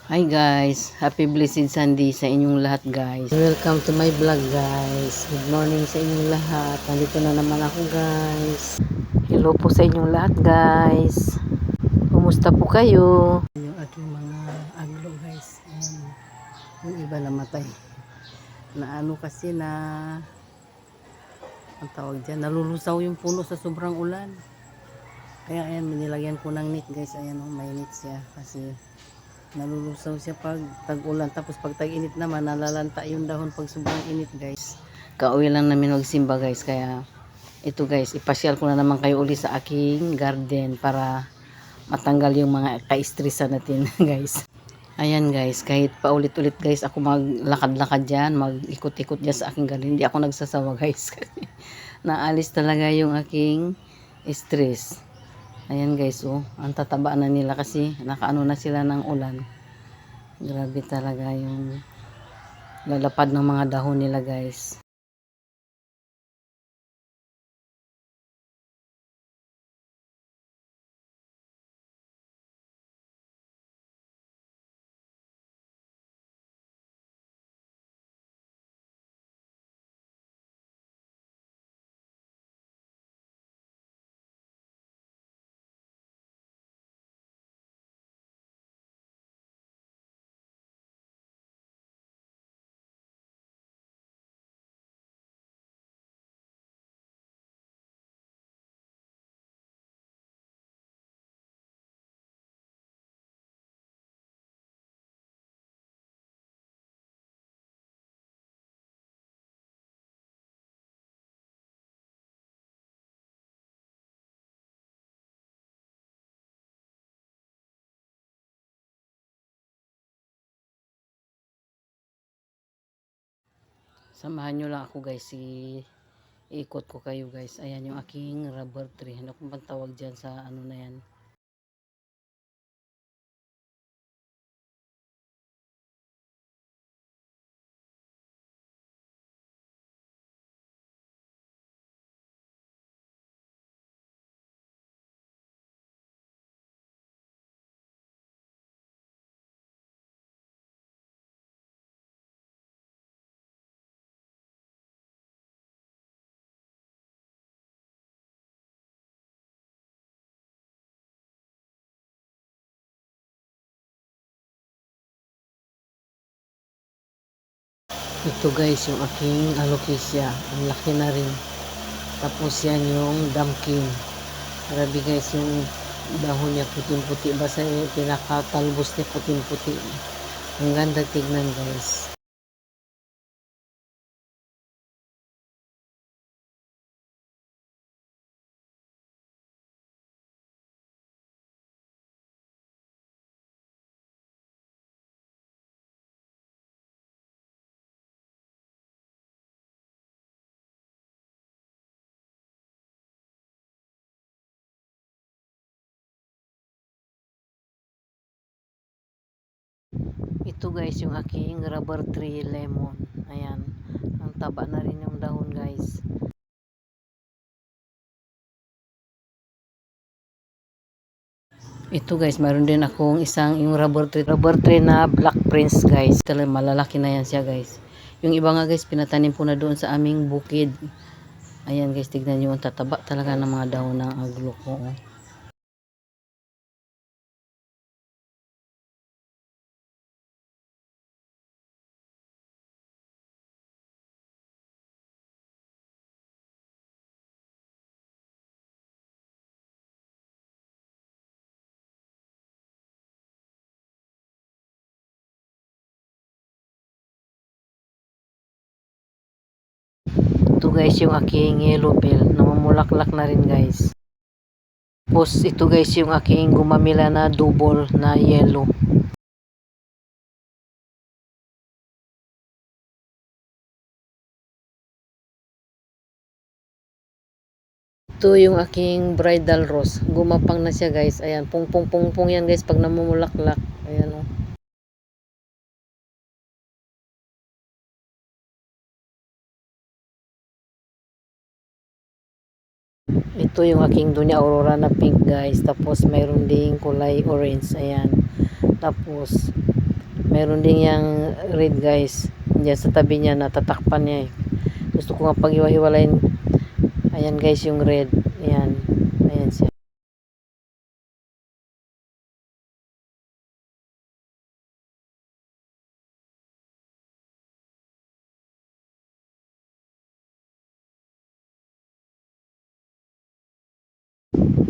Hi guys, happy blessed Sunday sa inyong lahat guys. Welcome to my vlog guys. Good morning sa inyong lahat. Nandito na naman ako guys. Hello po sa inyong lahat guys. Kumusta po kayo? Yung aking mga aglo guys. Ayan. Yung iba namatay. Na ano kasi na ang tawag dyan, nalulusaw yung puno sa sobrang ulan. Kaya ayan, nilagyan ko ng net guys. Ayan oh, may net siya kasi nalulusaw siya pag tag-ulan, tapos pag tag-init naman nalalanta yung dahon pag sobrang init guys. Kauwi lang namin magsimba guys, kaya ito guys, ipasyal ko na naman kayo uli sa aking garden para matanggal yung mga ka-stressan natin guys. Ayan guys, kahit paulit-ulit guys ako maglakad-lakad dyan, mag-ikot-ikot dyan sa aking garden, hindi ako nagsasawa guys kasi naalis talaga yung aking stress. Ayan guys, oh, ang tataba na nila kasi nakaano na sila ng ulan. Grabe talaga yung lalapad ng mga dahon nila guys. Samahan nyo lang ako guys, ikot ko kayo guys. Ayan yung aking rubber tree. Ano kung bang tawag dyan sa ano na yan. Ito guys yung aking alocasia. Ang laki na rin. Tapos yan yung dumpkin. Grabe guys, yung dahon niya puting-puti. Basta yung pinakatalbos niya puting-puti. Ang ganda tignan guys. Ito guys yung aking rubber tree lemon. Ayan. Ang taba na rin yung dahon guys. Ito guys, mayroon din akong isang yung rubber tree na black prince guys. Talagang malalaki na yan siya guys. Yung iba nga guys, pinatanim po na doon sa aming bukid. Ayan guys, tignan nyo. Ang tataba talaga ng mga dahon ng aglo ko. Oh. Ito guys yung aking yellow bell. Namumulaklak na rin guys. Tapos ito guys yung aking gumamila na double na yellow. Ito yung aking bridal rose. Gumapang na siya guys. Ayan, pung yan guys pag namumulaklak. Ayan o. Oh. Ito yung aking Dunya Aurora na pink guys. Tapos mayroon ding kulay orange. Ayan. Tapos Meron din yang red guys. Diyan sa tabi niya natatakpan niya eh. Gusto ko nga paghiwa-hiwalayin. Ayan guys yung red. Ayan. Ayan siya.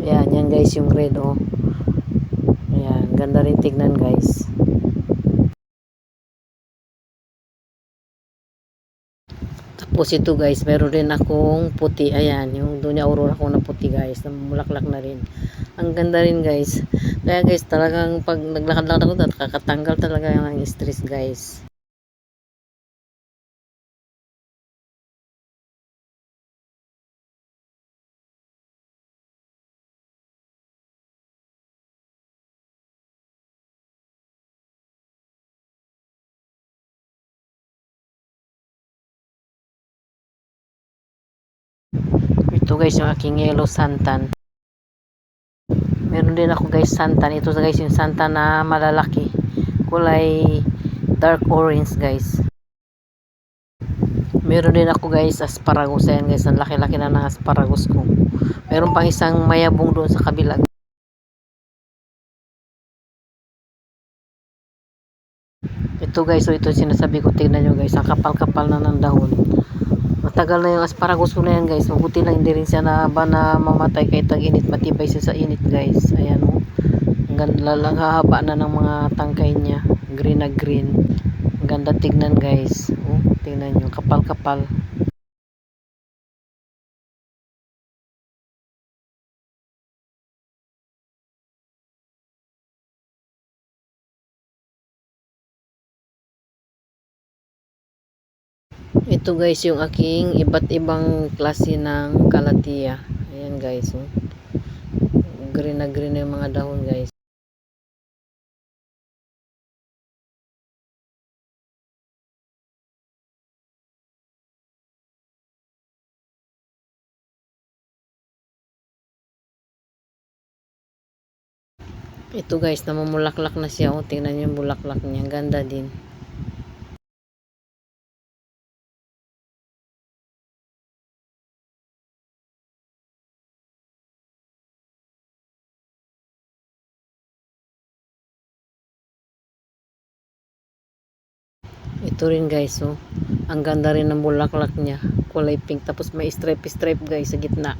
Ayan, yan guys yung red oh. Ayan, ganda rin tignan guys. Tapos ito guys, meron rin akong puti. Ayan, yung doon niya aurora ko na puti guys. Namulaklak na rin. Ang ganda rin guys. Kaya guys, talagang pag naglakad-lakad ako, nakakatanggal talaga yung stress guys. Ito guys yung aking yellow santan. Meron din ako guys santan. Ito guys yung santan na malalaki. Kulay dark orange guys. Meron din ako guys asparagus. Ayan guys, ang laki-laki na ng asparagus ko. Meron pang isang mayabong doon sa kabila. Ito guys, so ito sinasabi ko, tingnan nyo guys, ang kapal-kapal na ng dahon. Matagal na yung asparagus ko na yan guys. Mabuti lang hindi rin siya na ba na mamatay kahit tag-init. Matibay siya sa init guys. Ayan o. Ang lalang hahaba na ng mga tangkay niya. Green na green. Ang ganda tignan guys. O, tingnan nyo. Kapal-kapal. Ito guys yung aking iba't ibang klase ng kalatiya. Ayan guys. O. Green na green na yung mga dahon guys. Ito guys, namumulaklak na siya. O, tingnan nyo yung bulaklak niya. Ganda din. Ito rin guys, oh. Ang ganda rin ng bulaklak niya. Kulay pink. Tapos may stripe-stripe guys sa gitna.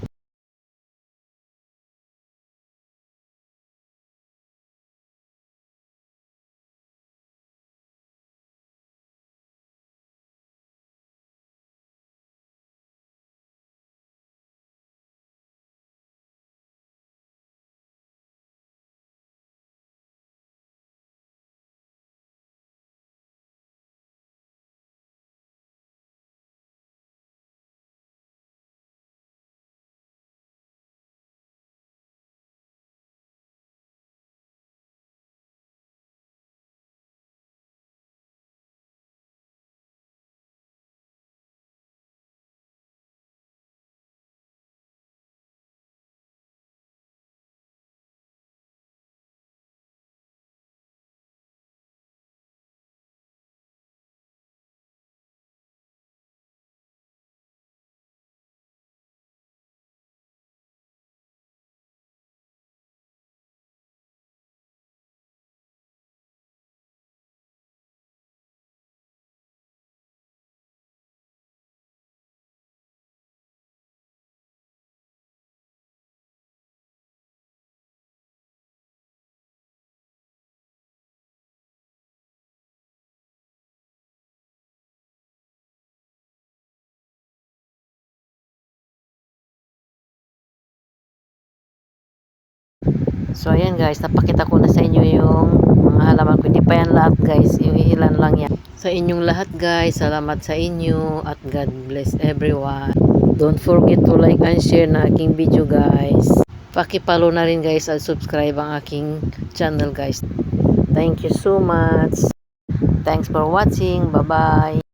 So ayan guys, napakita ko na sa inyo yung mga halaman ko. Hindi pa yan lahat guys, yung ilan lang yan. Sa inyong lahat guys, salamat sa inyo at God bless everyone. Don't forget to like and share na aking video guys. Paki-follow na rin guys at subscribe ang aking channel guys. Thank you so much. Thanks for watching. Bye bye.